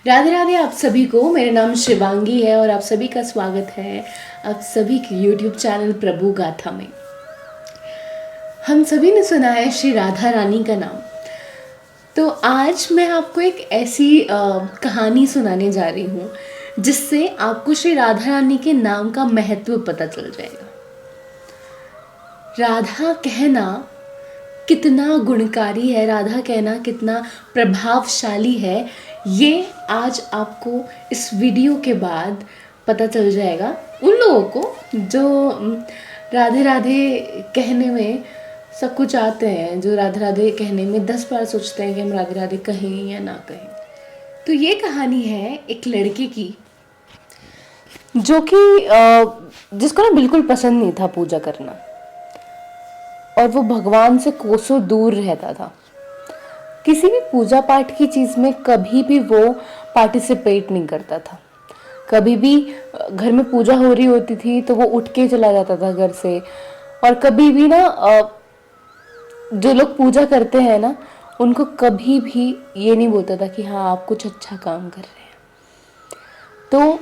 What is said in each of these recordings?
राधे राधे आप सभी को। मेरा नाम शिवांगी है और आप सभी का स्वागत है आप सभी के YouTube चैनल प्रभु गाथा में। हम सभी ने सुना है श्री राधा रानी का नाम। तो आज मैं आपको एक ऐसी कहानी सुनाने जा रही हूँ जिससे आपको श्री राधा रानी के नाम का महत्व पता चल जाएगा। राधा कहना कितना गुणकारी है, राधा कहना कितना प्रभावशाली है, ये आज आपको इस वीडियो के बाद पता चल जाएगा। उन लोगों को जो राधे राधे कहने में सब कुछ आते हैं, जो राधे राधे कहने में 10 बार सोचते हैं कि हम राधे राधे कहें या ना कहें। तो ये कहानी है एक लड़के की जो कि जिसको ना बिल्कुल पसंद नहीं था पूजा करना, और वो भगवान से कोसों दूर रहता था। किसी भी पूजा पाठ की चीज़ में कभी भी वो पार्टिसिपेट नहीं करता था। कभी भी घर में पूजा हो रही होती थी तो वो उठ के चला जाता था घर से। और कभी भी ना जो लोग पूजा करते हैं ना, उनको कभी भी ये नहीं बोलता था कि हाँ आप कुछ अच्छा काम कर रहे हैं। तो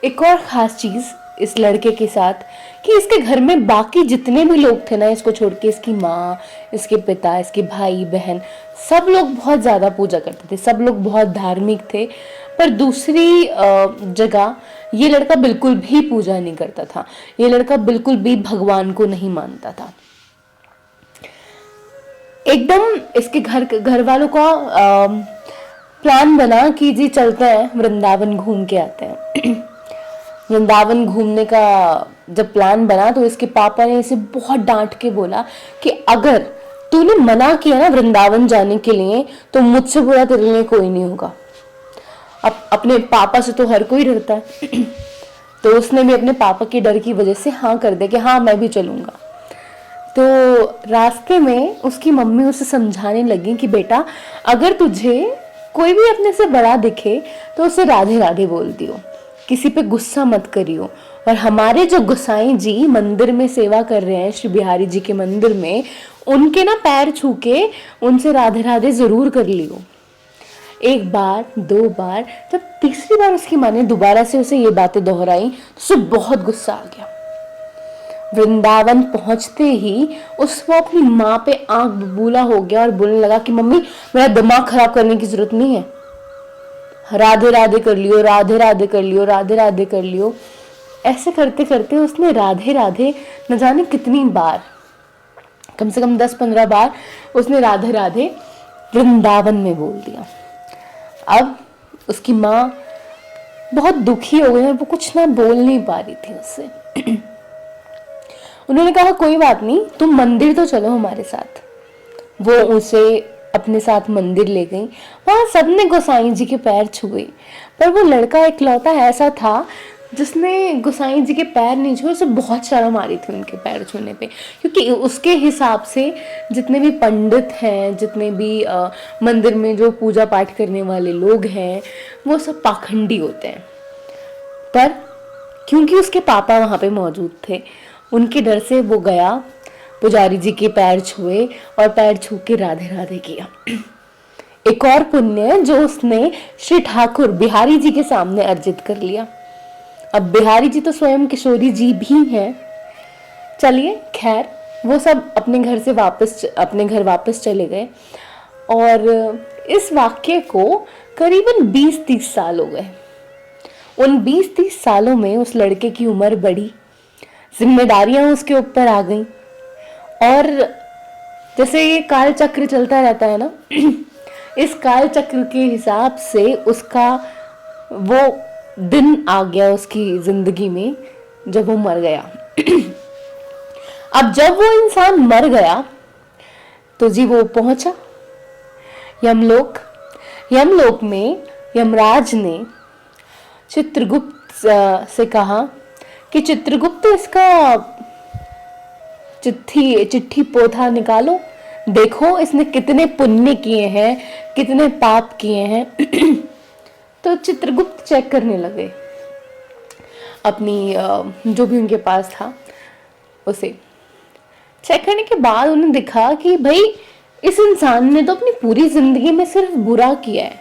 एक और ख़ास चीज़ इस लड़के के साथ कि इसके घर में बाकी जितने भी लोग थे ना, इसको छोड़ के इसकी माँ, इसके पिता, इसके भाई बहन, सब लोग बहुत ज़्यादा पूजा करते थे, सब लोग बहुत धार्मिक थे। पर दूसरी जगह ये लड़का बिल्कुल भी पूजा नहीं करता था। ये लड़का बिल्कुल भी भगवान को नहीं मानता था। एकदम इसके घर वालों का प्लान बना कि जी चलते हैं वृंदावन घूम के आते हैं। वृंदावन घूमने का जब प्लान बना तो इसके पापा ने इसे बहुत डांट के बोला कि अगर तूने मना किया ना वृंदावन जाने के लिए तो मुझसे बुरा तेरे लिए कोई नहीं होगा। अब अपने पापा से तो हर कोई डरता है। तो उसने भी अपने पापा के डर की वजह से हाँ कर दिया कि हाँ मैं भी चलूंगा। तो रास्ते में उसकी मम्मी उसे समझाने लगी कि बेटा अगर तुझे कोई भी अपने से बड़ा दिखे तो उसे राधे राधे बोल दियो, किसी पे गुस्सा मत करियो। और हमारे जो गोसाई जी मंदिर में सेवा कर रहे हैं, श्री बिहारी जी के मंदिर में, उनके ना पैर छू के उनसे राधे राधे जरूर कर लियो। एक बार, 2 बार, जब तीसरी बार उसकी माँ ने दोबारा से उसे ये बातें दोहराई तो उसे बहुत गुस्सा आ गया। वृंदावन पहुंचते ही उसको अपनी माँ पे आंख बबूला हो गया और बोलने लगा कि मम्मी मेरा दिमाग खराब करने की जरूरत नहीं है, राधे राधे कर लियो, राधे राधे कर लियो, राधे राधे कर लियो। ऐसे करते करते उसने राधे राधे न जाने कितनी बार, कम से कम 10-15 बार उसने राधे राधे वृंदावन में बोल दिया। अब उसकी माँ बहुत दुखी हो गई और वो कुछ ना बोल नहीं पा रही थी उससे। उन्होंने कहा कोई बात नहीं, तुम मंदिर तो चलो हमारे साथ। वो उसे अपने साथ मंदिर ले गई। वहां सबने गोसाई जी के पैर छुए, पर वो लड़का इकलौता ऐसा था जिसने गोसाई जी के पैर नहीं छुए। उसे बहुत शर्म आ रही थी उनके पैर छूने पे, क्योंकि उसके हिसाब से जितने भी पंडित हैं, जितने भी मंदिर में जो पूजा पाठ करने वाले लोग हैं, वो सब पाखंडी होते हैं। पर क्योंकि उसके पापा वहां पे मौजूद थे, उनके डर से वो गया, पुजारी जी के पैर छुए और पैर छू के राधे राधे किया। एक और पुण्य जो उसने श्री ठाकुर बिहारी जी के सामने अर्जित कर लिया। अब बिहारी जी तो स्वयं किशोरी जी भी हैं। चलिए खैर, वो सब अपने घर वापस चले गए। और इस वाक्य को करीबन 20-30 साल हो गए। उन 20-30 सालों में उस लड़के की उम्र बढ़ी, जिम्मेदारियां उसके ऊपर आ गई। और जैसे ये काल चक्र चलता रहता है ना, इस काल चक्र के हिसाब से उसका वो दिन आ गया उसकी जिंदगी में जब वो मर गया। अब जब वो इंसान मर गया तो जी वो पहुंचा यमलोक। यमलोक में यमराज ने चित्रगुप्त से कहा कि चित्रगुप्त इसका चिट्ठी पोथा निकालो, देखो इसने कितने पुण्य किए हैं, कितने पाप किए हैं। तो चित्रगुप्त चेक करने लगे अपनी जो भी उनके पास था उसे। चेक करने के बाद उन्हें दिखा कि भाई इस इंसान ने तो अपनी पूरी जिंदगी में सिर्फ बुरा किया है,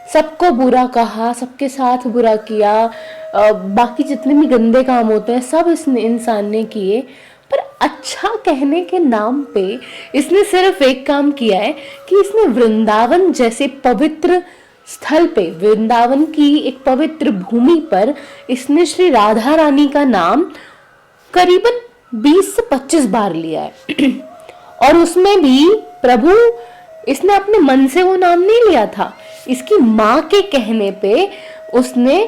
सबको बुरा कहा, सबके साथ बुरा किया, बाकी जितने भी गंदे काम होते हैं सब इस इंसान ने किए, पर अच्छा कहने के नाम पे इसने सिर्फ एक काम किया है कि इसने वृंदावन जैसे पवित्र स्थल पे, वृंदावन की एक पवित्र भूमि पर इसने श्री राधा रानी का नाम करीबन 20 से 25 बार लिया है। और उसमें भी प्रभु इसने अपने मन से वो नाम नहीं लिया था, इसकी माँ के कहने पे उसने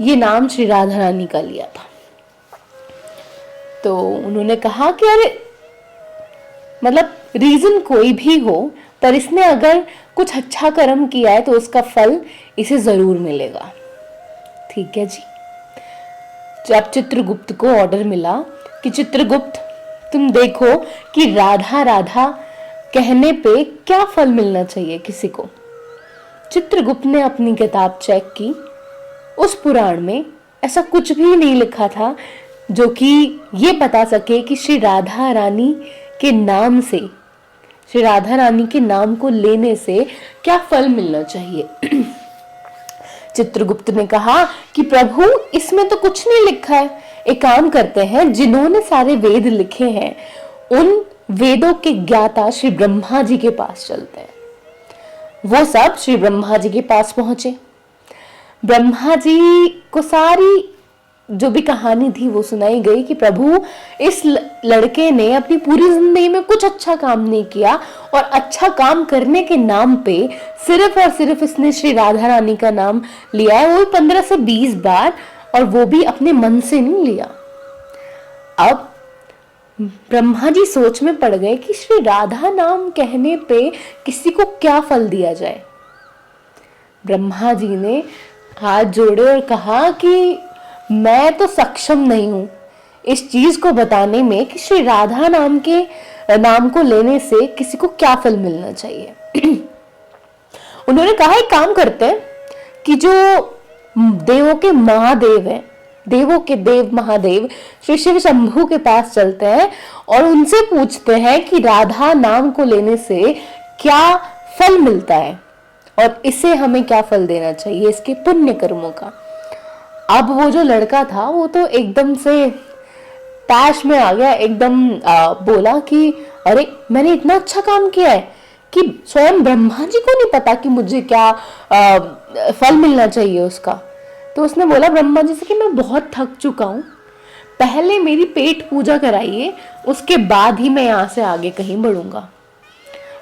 ये नाम श्री राधा रानी का लिया था। तो उन्होंने कहा कि अरे मतलब रीजन कोई भी हो, पर इसने अगर कुछ अच्छा कर्म किया है तो उसका फल इसे जरूर मिलेगा। ठीक है जी। जब चित्रगुप्त को ऑर्डर मिला कि चित्रगुप्त तुम देखो कि राधा राधा कहने पे क्या फल मिलना चाहिए किसी को। चित्रगुप्त ने अपनी किताब चेक की, उस पुराण में ऐसा कुछ भी नहीं लिखा था जो कि ये बता सके कि श्री राधा रानी के नाम से, श्री राधा रानी के नाम को लेने से क्या फल मिलना चाहिए। चित्रगुप्त ने कहा कि प्रभु इसमें तो कुछ नहीं लिखा है, एक काम करते हैं, जिन्होंने सारे वेद लिखे हैं उन वेदों के ज्ञाता श्री ब्रह्मा जी के पास चलते हैं। वो सब श्री ब्रह्मा जी के पास पहुंचे, ब्रह्मा जी को सारी जो भी कहानी थी वो सुनाई गई कि प्रभु इस लड़के ने अपनी पूरी जिंदगी में कुछ अच्छा काम नहीं किया और अच्छा काम करने के नाम पे सिर्फ और सिर्फ इसने श्री राधा रानी का नाम लिया है, वो 15 से 20 बार, और वो भी अपने मन से नहीं लिया। अब ब्रह्मा जी सोच में पड़ गए कि श्री राधा नाम कहने पे किसी को क्या फल दिया जाए। ब्रह्मा जी ने हाथ जोड़े और कहा कि मैं तो सक्षम नहीं हूं इस चीज को बताने में कि श्री राधा नाम को लेने से किसी को क्या फल मिलना चाहिए। उन्होंने कहा एक काम करते हैं कि जो देवों के महादेव हैं, देवों के देव महादेव श्री शिव शंभू के पास चलते हैं और उनसे पूछते हैं कि राधा नाम को लेने से क्या फल मिलता है और इसे हमें क्या फल देना चाहिए इसके पुण्य कर्मों का। अब वो जो लड़का था वो तो एकदम से ताश में आ गया, एकदम बोला कि अरे मैंने इतना अच्छा काम किया है कि स्वयं ब्रह्मा जी को नहीं पता कि मुझे क्या फल मिलना चाहिए उसका। तो उसने बोला ब्रह्मा जी से कि मैं बहुत थक चुका हूँ, पहले मेरी पेट पूजा कराइए, उसके बाद ही मैं यहाँ से आगे कहीं बढ़ूंगा,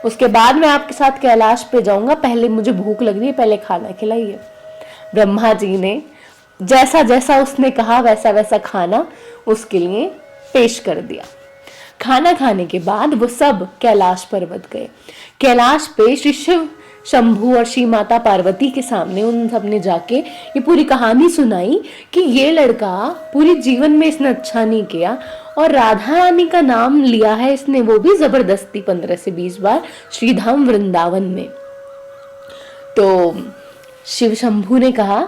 उसके बाद मैं आपके साथ कैलाश पे जाऊंगा, पहले मुझे भूख लग रही है, पहले खाना खिलाइए। ब्रह्मा जी ने जैसा जैसा उसने कहा वैसा वैसा खाना उसके लिए पेश कर दिया। खाना खाने के बाद वो सब कैलाश पर्वत गए। कैलाश पे श्री शिव शंभू और श्री माता पार्वती के सामने उन सब ने जाके ये पूरी कहानी सुनाई कि ये लड़का पूरी जीवन में इसने अच्छा नहीं किया और राधा रानी का नाम लिया है इसने, वो भी जबरदस्ती 15 से 20 बार श्रीधाम वृंदावन में। तो शिव शंभू ने कहा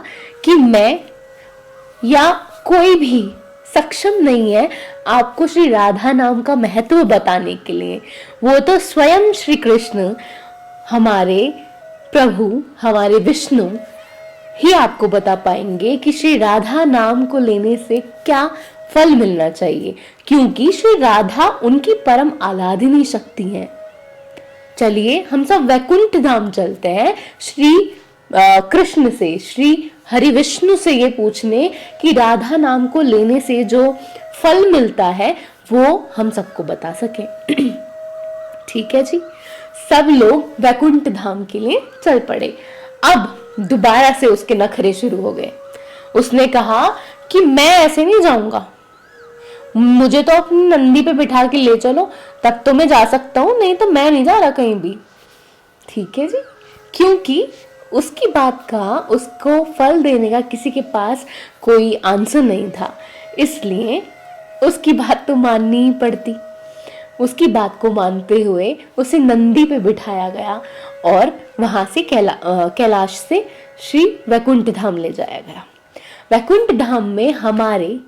कि मैं या कोई भी सक्षम नहीं है आपको श्री राधा नाम का महत्व बताने के लिए, वो तो स्वयं श्री कृष्ण हमारे प्रभु, हमारे विष्णु ही आपको बता पाएंगे कि श्री राधा नाम को लेने से क्या फल मिलना चाहिए, क्योंकि श्री राधा उनकी परम आराधनीय शक्ति है। चलिए हम सब वैकुंठ धाम चलते हैं श्री कृष्ण से, श्री हरि विष्णु से ये पूछने कि राधा नाम को लेने से जो फल मिलता है वो हम सबको बता सके। ठीक है जी। सब लोग वैकुंठ धाम के लिए चल पड़े। अब दोबारा से उसके नखरे शुरू हो गए। उसने कहा कि मैं ऐसे नहीं जाऊंगा, मुझे तो अपनी नंदी पे बिठा के ले चलो, तब तो मैं जा सकता हूं, नहीं तो मैं नहीं जा रहा कहीं भी। ठीक है जी। क्योंकि उसकी बात का, उसको फल देने का किसी के पास कोई आंसर नहीं था, इसलिए उसकी बात तो माननी ही पड़ती। उसकी बात को मानते हुए उसे नंदी पे बिठाया गया और वहां से कैलाश से श्री वैकुंठ धाम ले जाया गया। वैकुंठ धाम में हमारे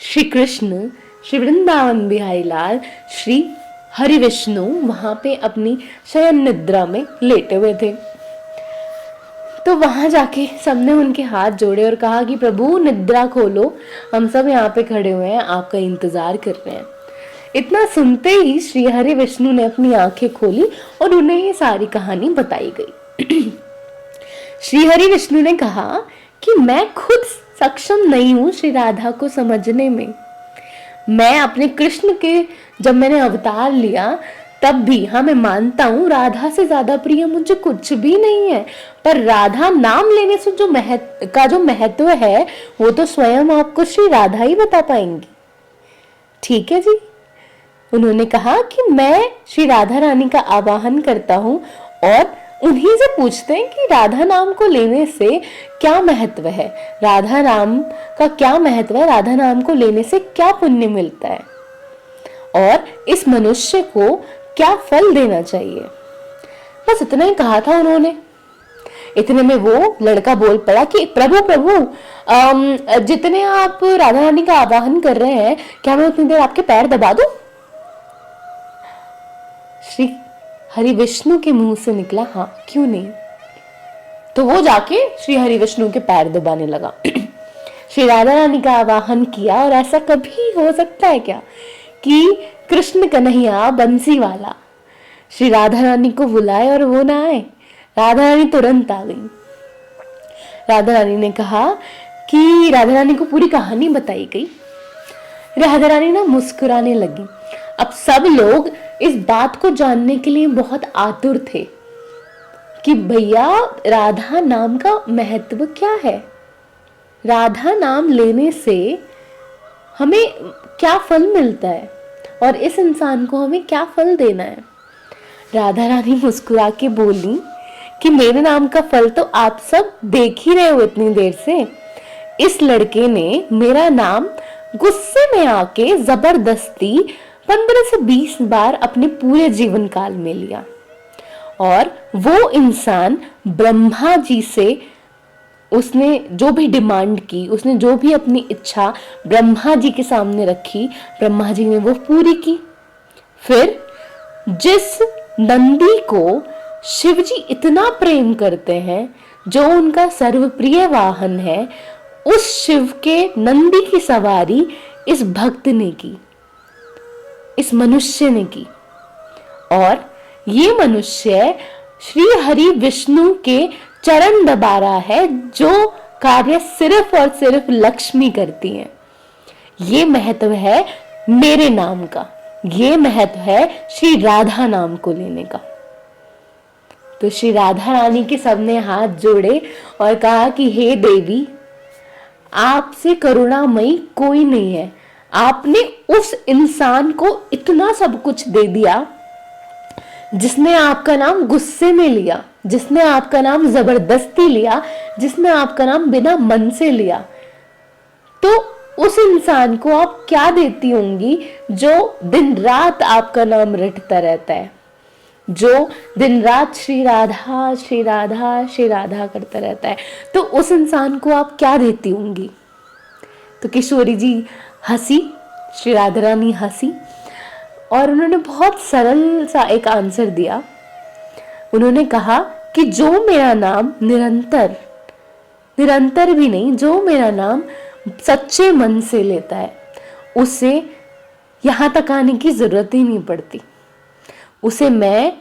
श्री कृष्ण, श्री वृंदावन बिहारी लाल, श्री हरि विष्णु वहां पे अपनी शयन निद्रा में लेटे हुए थे। तो वहां जाके सबने उनके हाथ जोड़े और कहा कि प्रभु निद्रा खोलो, हम सब यहाँ पे खड़े हुए हैं, आपका इंतजार कर रहे हैं। इतना सुनते ही श्री हरि विष्णु ने अपनी आंखें खोली और उन्हें ये सारी कहानी बताई गई। श्री हरि विष्णु ने कहा कि मैं खुद सक्षम नहीं हूं श्री राधा को समझने में। मैं अपने कृष्ण के जब मैंने अवतार लिया तब भी, हाँ मैं मानता हूँ राधा से ज्यादा प्रिय मुझे कुछ भी नहीं है, पर राधा नाम लेने से जो महत्व है वो तो स्वयं आपको श्री राधा ही बता पाएंगी। ठीक है जी। उन्होंने कहा कि मैं श्री राधा रानी का आवाहन करता हूँ और उन्हीं से पूछते हैं कि राधा नाम को लेने से क्या महत्व है, राधा नाम का क्या महत्व है, राधा नाम को लेने से क्या पुण्य मिलता है और इस मनुष्य को क्या फल देना चाहिए। बस इतना ही कहा था उन्होंने। इतने में वो लड़का बोल पड़ा कि प्रभु प्रभु जितने आप राधा रानी का आवाहन कर रहे हैं, क्या मैं उतनी देर आपके पैर दबा दूं? श्री हरि विष्णु के मुंह से निकला, हाँ क्यों नहीं। तो वो जाके श्री हरि विष्णु के पैर दबाने लगा। श्री राधा रानी का आवाहन किया और ऐसा कभी हो सकता है क्या कि कृष्ण कन्हैया बंसी वाला श्री राधा रानी को बुलाए और वो ना आए। राधा रानी तुरंत आ गई। राधा रानी ने कहा कि राधा रानी को पूरी कहानी बताई गई। राधा रानी ना मुस्कुराने लगी। अब सब लोग इस बात को जानने के लिए बहुत आतुर थे कि भैया राधा नाम का महत्व क्या है, राधा नाम लेने से हमें क्या फल मिलता है और इस इंसान को हमें क्या फल देना है। राधा रानी मुस्कुरा के बोली कि मेरे नाम का फल तो आप सब देख ही रहे हो इतनी देर से। इस लड़के ने मेरा नाम गुस्से में आके जबरदस्ती 15 से 20 बार अपने पूरे जीवन काल में लिया और वो इंसान ब्रह्मा जी से उसने जो भी डिमांड की, उसने जो भी अपनी इच्छा ब्रह्मा जी के सामने रखी, ब्रह्मा जी ने वो पूरी की। फिर जिस नंदी को शिव जी इतना प्रेम करते हैं, जो उनका सर्वप्रिय वाहन है, उस शिव के नंदी की सवारी इस भक्त ने की, इस मनुष्य ने की। और ये मनुष्य श्री हरि विष्णु के चरण दबा रहा है, जो कार्य सिर्फ और सिर्फ लक्ष्मी करती है। ये महत्व है मेरे नाम का, ये महत्व है श्री राधा नाम को लेने का। तो श्री राधा रानी के सबने हाथ जोड़े और कहा कि हे देवी, आपसे करुणामयी कोई नहीं है। आपने उस इंसान को इतना सब कुछ दे दिया जिसने आपका नाम गुस्से में लिया, जिसने आपका नाम जबरदस्ती लिया, जिसने आपका नाम बिना मन से लिया। तो उस इंसान को आप क्या देती होंगी जो दिन रात आपका नाम रटता रहता है, जो दिन रात श्री राधा श्री राधा श्री राधा करता रहता है। तो उस इंसान को आप क्या देती होंगी? तो किशोरी जी हंसी, श्री राधा रानी हंसी और उन्होंने बहुत सरल सा एक आंसर दिया। उन्होंने कहा कि जो मेरा नाम निरंतर भी नहीं, जो मेरा नाम सच्चे मन से लेता है, उसे यहां तक आने की जरूरत ही नहीं पड़ती। उसे मैं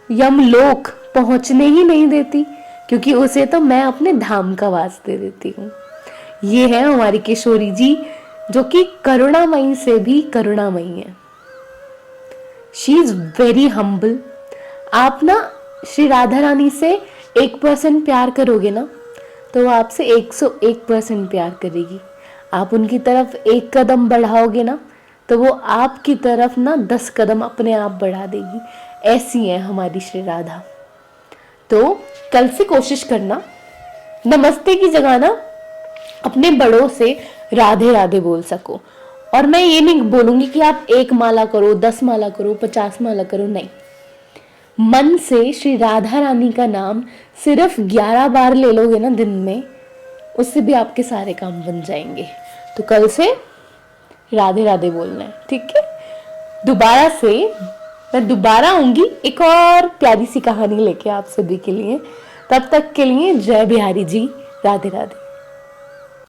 यमलोक पहुंचने ही नहीं देती, क्योंकि उसे तो मैं अपने धाम का वास दे देती हूँ। ये है हमारी किशोरी जी, जो कि करुणामयी से भी करुणामयी है। She is very humble. आप ना श्री राधा रानी से 1% प्यार करोगे ना, तो वो आपसे 101% प्यार करेगी। आप उनकी तरफ 1 कदम बढ़ाओगे ना, तो वो आपकी तरफ ना 10 कदम अपने आप बढ़ा देगी। ऐसी है हमारी श्री राधा। तो कल से कोशिश करना, नमस्ते की जगह ना अपने बड़ों से राधे राधे बोल सको। और मैं ये नहीं बोलूंगी कि आप 1 माला करो, 10 माला करो, 50 माला करो, नहीं। मन से श्री राधा रानी का नाम सिर्फ 11 बार ले लोगे ना दिन में, उससे भी आपके सारे काम बन जाएंगे। तो कल से राधे राधे बोलना है, ठीक है। दोबारा से मैं दोबारा आऊंगी एक और प्यारी सी कहानी लेके आप सभी के लिए। तब तक के लिए जय बिहारी जी, राधे राधे।